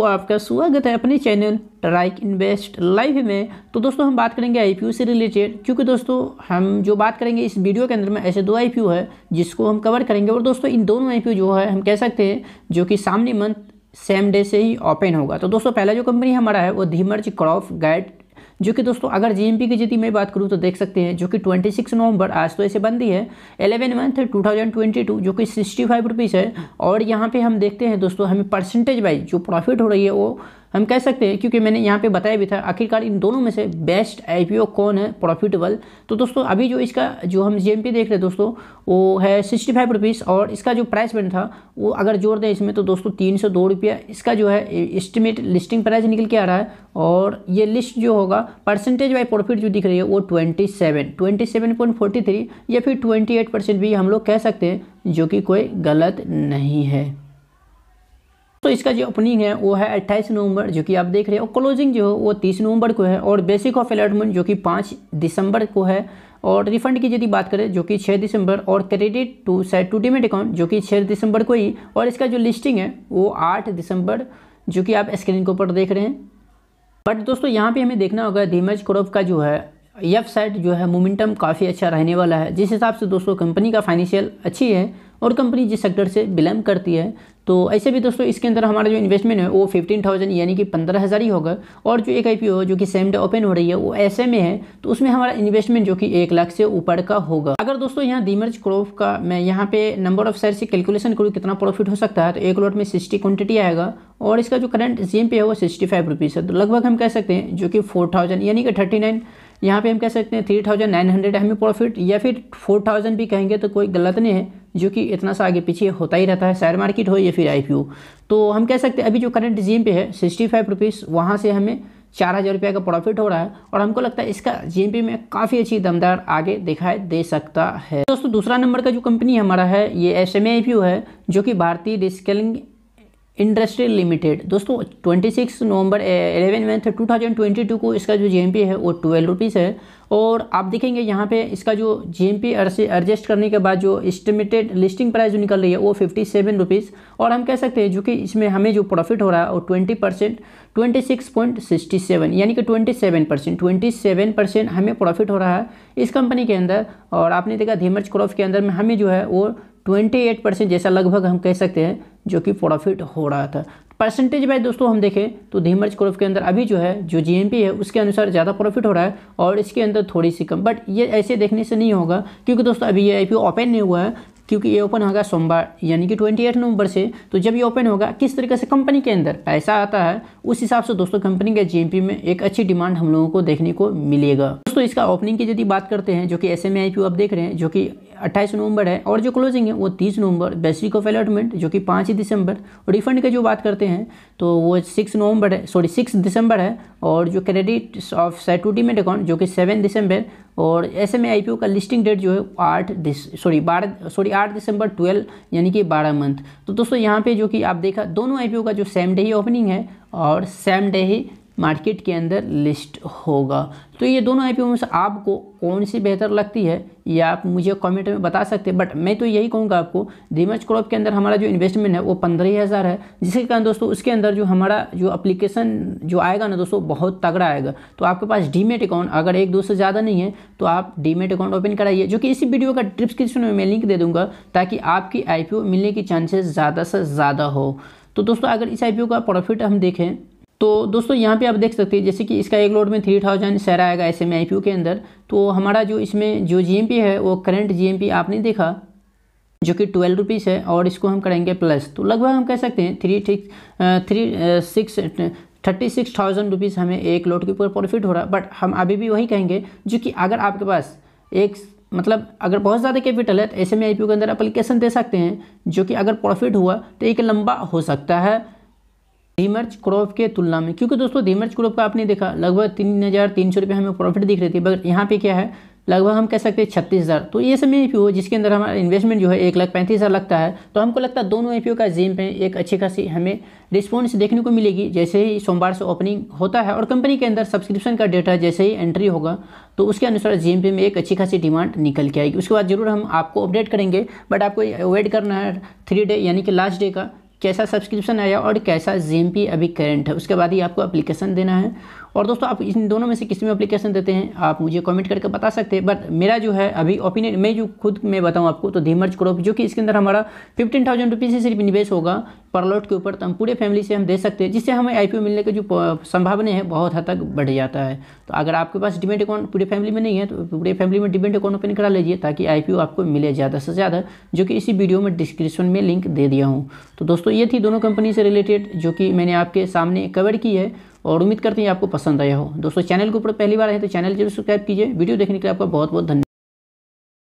आपका स्वागत है अपने चैनल ट्राइक इन्वेस्ट लाइव में। तो दोस्तों हम बात करेंगे आईपीओ से रिलेटेड, क्योंकि दोस्तों हम जो बात करेंगे इस वीडियो के अंदर में ऐसे दो आईपीओ है जिसको हम कवर करेंगे। और दोस्तों इन दोनों आईपीओ जो है हम कह सकते हैं जो कि सामने मंथ सेम डे से ही ओपन होगा। तो दोस्तों पहला जो कंपनी हमारा है वो धीमर्ज क्रॉप गाइड, जो कि दोस्तों अगर जीएमपी की यदि मैं बात करूँ तो देख सकते हैं जो कि 26 नवंबर आज तो ऐसे बंदी है 11 मंथ 2022 जो कि 65 रुपीज़ है। और यहाँ पे हम देखते हैं दोस्तों हमें परसेंटेज वाइज जो प्रॉफिट हो रही है वो हम कह सकते हैं, क्योंकि मैंने यहाँ पे बताया भी था आखिरकार इन दोनों में से बेस्ट आईपीओ कौन है प्रॉफिटेबल। तो दोस्तों अभी जो इसका जो हम जीएमपी देख रहे हैं दोस्तों वो है 65 रुपीज़, और इसका जो प्राइस बैंड था वो अगर जोड़ दें इसमें तो दोस्तों 302 रुपया इसका जो है एस्टिमेट लिस्टिंग प्राइस निकल के आ रहा है। और ये लिस्ट जो होगा परसेंटेज वाइज प्रॉफिट जो दिख रही है वो 27.43 या फिर 28% भी हम लोग कह सकते हैं, जो कि कोई गलत नहीं है। तो इसका जो ओपनिंग है वो है 28 नवंबर जो कि आप देख रहे हैं, और क्लोजिंग जो है वो 30 नवंबर को है, और बेसिक ऑफ अलॉटमेंट जो कि 5 दिसंबर को है, और रिफंड की यदि बात करें जो कि 6 दिसंबर, और credit to set to demat account जो कि 6 दिसंबर को ही, और इसका जो लिस्टिंग है वो 8 दिसंबर जो कि आप स्क्रीन के ऊपर देख रहे हैं। बट दोस्तों यहाँ पे हमें देखना होगा धीमर्ज क्रॉप का जो है एफ साइड जो है मोमेंटम काफ़ी अच्छा रहने वाला है, जिस हिसाब से दोस्तों कंपनी का फाइनेंशियल अच्छी है और कंपनी जिस सेक्टर से बिलोंग करती है। तो ऐसे भी दोस्तों इसके अंदर हमारा जो इन्वेस्टमेंट है वो 15,000 यानी कि 15,000 ही होगा। और जो एक आईपीओ है जो कि सेम डे ओपन हो रही है वो ऐसे में है, तो उसमें हमारा इन्वेस्टमेंट जो कि 1 लाख से ऊपर का होगा। अगर दोस्तों यहाँ धीमर्ज क्रॉप का मैं यहाँ पे नंबर ऑफ शेयर से कैलकुलेशन करूँ कितना प्रॉफिट हो सकता है, तो एक लॉट में 60 क्वांटिटी आएगा, और इसका जो करंट जीएमपी है वो 65 रुपीज़ है। तो लगभग हम कह सकते हैं जो कि 4,000 यानी कि 39 यहाँ पे हम कह सकते हैं 3,900 हमें प्रॉफिट, या फिर 4,000 भी कहेंगे तो कोई गलत नहीं है, जो कि इतना सा आगे पीछे होता ही रहता है, शेयर मार्केट हो या फिर आईपीओ। तो हम कह सकते हैं अभी जो करंट जीएमपी है 65 रुपीज़, वहाँ से हमें 4,000 रुपये का प्रॉफिट हो रहा है, और हमको लगता है इसका जीएमपी में काफ़ी अच्छी दमदार आगे दिखाई दे सकता है। दोस्तों दूसरा नंबर का जो कंपनी हमारा है ये एसएमई आईपीओ है, जो कि भारतीय रिस्किलिंग इंडस्ट्री लिमिटेड। दोस्तों 26 नवंबर 11 मंथ 2022 को इसका जो जीएमपी है वो 12 रुपीज़ है। और आप देखेंगे यहाँ पे इसका जो जीएमपी एडजस्ट करने के बाद जो एस्टिमेटेड लिस्टिंग प्राइस जो निकल रही है वो 57 रुपीज़, और हम कह सकते हैं जो कि इसमें हमें जो प्रॉफिट हो रहा है वो 20% 26.67 यानी कि 27% हमें प्रॉफिट हो रहा है इस कंपनी के अंदर। और आपने देखा धीमर्ज क्रॉप के अंदर में हमें जो है वो 28% जैसा लगभग हम कह सकते हैं जो कि प्रॉफिट हो रहा था। परसेंटेज वाइज दोस्तों हम देखें तो धीमर्ज क्रॉप के अंदर अभी जो है जो जीएमपी है उसके अनुसार ज़्यादा प्रॉफिट हो रहा है, और इसके अंदर थोड़ी सी कम। बट ये ऐसे देखने से नहीं होगा, क्योंकि दोस्तों अभी ये आईपीओ ओपन नहीं हुआ है, क्योंकि ये ओपन होगा सोमवार यानी कि 28 नवंबर से। तो जब ये ओपन होगा किस तरीके से कंपनी के अंदर पैसा आता है उस हिसाब से दोस्तों कंपनी के जीएमपी में एक अच्छी डिमांड हम लोगों को देखने को मिलेगा। दोस्तों इसका ओपनिंग की यदि बात करते हैं जो कि एसएमई आईपीओ आप देख रहे हैं जो कि 28 नवंबर है, और जो क्लोजिंग है वो 30 नवंबर, बेसिक ऑफ अलॉटमेंट जो कि 5 दिसंबर, रिफंड की जो बात करते हैं तो वो 6 दिसंबर है, और जो credit of set to demat account जो कि 7 दिसंबर, और एसएमई आईपीओ का लिस्टिंग डेट जो है 8 दिसंबर 12 यानी कि 12 मंथ। तो दोस्तों यहाँ पे जो कि आप देखा दोनों आईपीओ का जो सेम डे ही ओपनिंग है और सेम डे ही मार्केट के अंदर लिस्ट होगा। तो ये दोनों आईपीओ में से आपको कौन सी बेहतर लगती है ये आप मुझे कमेंट में बता सकते हैं। बट मैं तो यही कहूँगा आपको धीमर्ज क्रॉप के अंदर हमारा जो इन्वेस्टमेंट है वो 15,000 है, जिसके कारण दोस्तों उसके अंदर जो हमारा जो एप्लीकेशन जो आएगा ना दोस्तों बहुत तगड़ा आएगा। तो आपके पास डीमेट अकाउंट अगर 1-2 से ज़्यादा नहीं है तो आप डीमेट अकाउंट ओपन कराइए, जो कि इसी वीडियो का डिस्क्रिप्शन में मैं लिंक दे दूँगा, ताकि आपकी आईपीओ मिलने की चांसेस ज़्यादा से ज़्यादा हो। तो दोस्तों अगर इस आईपीओ का प्रॉफिट हम देखें तो दोस्तों यहाँ पे आप देख सकते हैं जैसे कि इसका एक लॉट में 3,000 शेयर आएगा एसएमई आईपीओ के अंदर। तो हमारा जो इसमें जो जीएमपी है वो करंट जीएमपी आपने देखा जो कि 12 रुपीज़ है, और इसको हम करेंगे प्लस, तो लगभग हम कह सकते हैं 36,000 रुपीज़ हमें एक लॉट के ऊपर प्रॉफिट हो रहा है। बट हम अभी भी वही कहेंगे जो कि अगर आपके पास अगर बहुत ज़्यादा कैपिटल है तो एसएमई आईपीओ के अंदर एप्लीकेशन दे सकते हैं, जो कि अगर प्रॉफिट हुआ तो एक लंबा हो सकता है धीमर्ज क्रॉप के तुलना में। क्योंकि दोस्तों धीमर्ज क्रॉप का आपने देखा लगभग 3,300 रुपये हमें प्रॉफिट दिख रही थी, बट यहाँ पे क्या है लगभग हम कह सकते हैं 36,000। तो ये समय आईपीओ जिसके अंदर हमारा इन्वेस्टमेंट जो है 1,35,000 लगता है। तो हमको लगता है दोनों आईपीओ का जीएम पे एक अच्छी खासी हमें रिस्पॉन्स देखने को मिलेगी जैसे ही सोमवार से ओपनिंग होता है, और कंपनी के अंदर सब्सक्रिप्शन का डेटा जैसे ही एंट्री होगा तो उसके अनुसार जीएमपी में एक अच्छी खासी डिमांड निकल के आएगी। उसके बाद जरूर हम आपको अपडेट करेंगे, बट आपको वेट करना है 3 डे यानी कि लास्ट डे का, कैसा सब्सक्रिप्शन आया और कैसा GMP अभी करंट है, उसके बाद ही आपको एप्लीकेशन देना है। और दोस्तों आप इन दोनों में से किस में एप्लीकेशन देते हैं आप मुझे कमेंट करके बता सकते हैं। बट मेरा जो है अभी ओपिनियन, मैं जो खुद मैं बताऊं आपको, तो धीमर्ज क्रॉप जो कि इसके अंदर हमारा 15,000 रुपीज़ से सिर्फ निवेश होगा पर लॉट के ऊपर, तो हम पूरे फैमिली से हम दे सकते हैं, जिससे हमें IPO मिलने की जो संभावना है बहुत हद तक बढ़ जाता है। तो अगर आपके पास डिमेट अकाउंट पूरे फैमिली में नहीं है तो पूरे फैमिली में डिमेट अकाउंट ओपन करा लीजिए, ताकि IPO आपको मिले ज़्यादा से ज़्यादा, जो कि इसी वीडियो में डिस्क्रिप्शन में लिंक दे दिया हूँ। तो दोस्तों ये थी दोनों कंपनी से रिलेटेड जो कि मैंने आपके सामने कवर की है, और उम्मीद करते हैं आपको पसंद आया हो। दोस्तों चैनल के ऊपर पहली बार है तो चैनल जरूर सब्सक्राइब कीजिए। वीडियो देखने के लिए आपका बहुत बहुत धन्यवाद।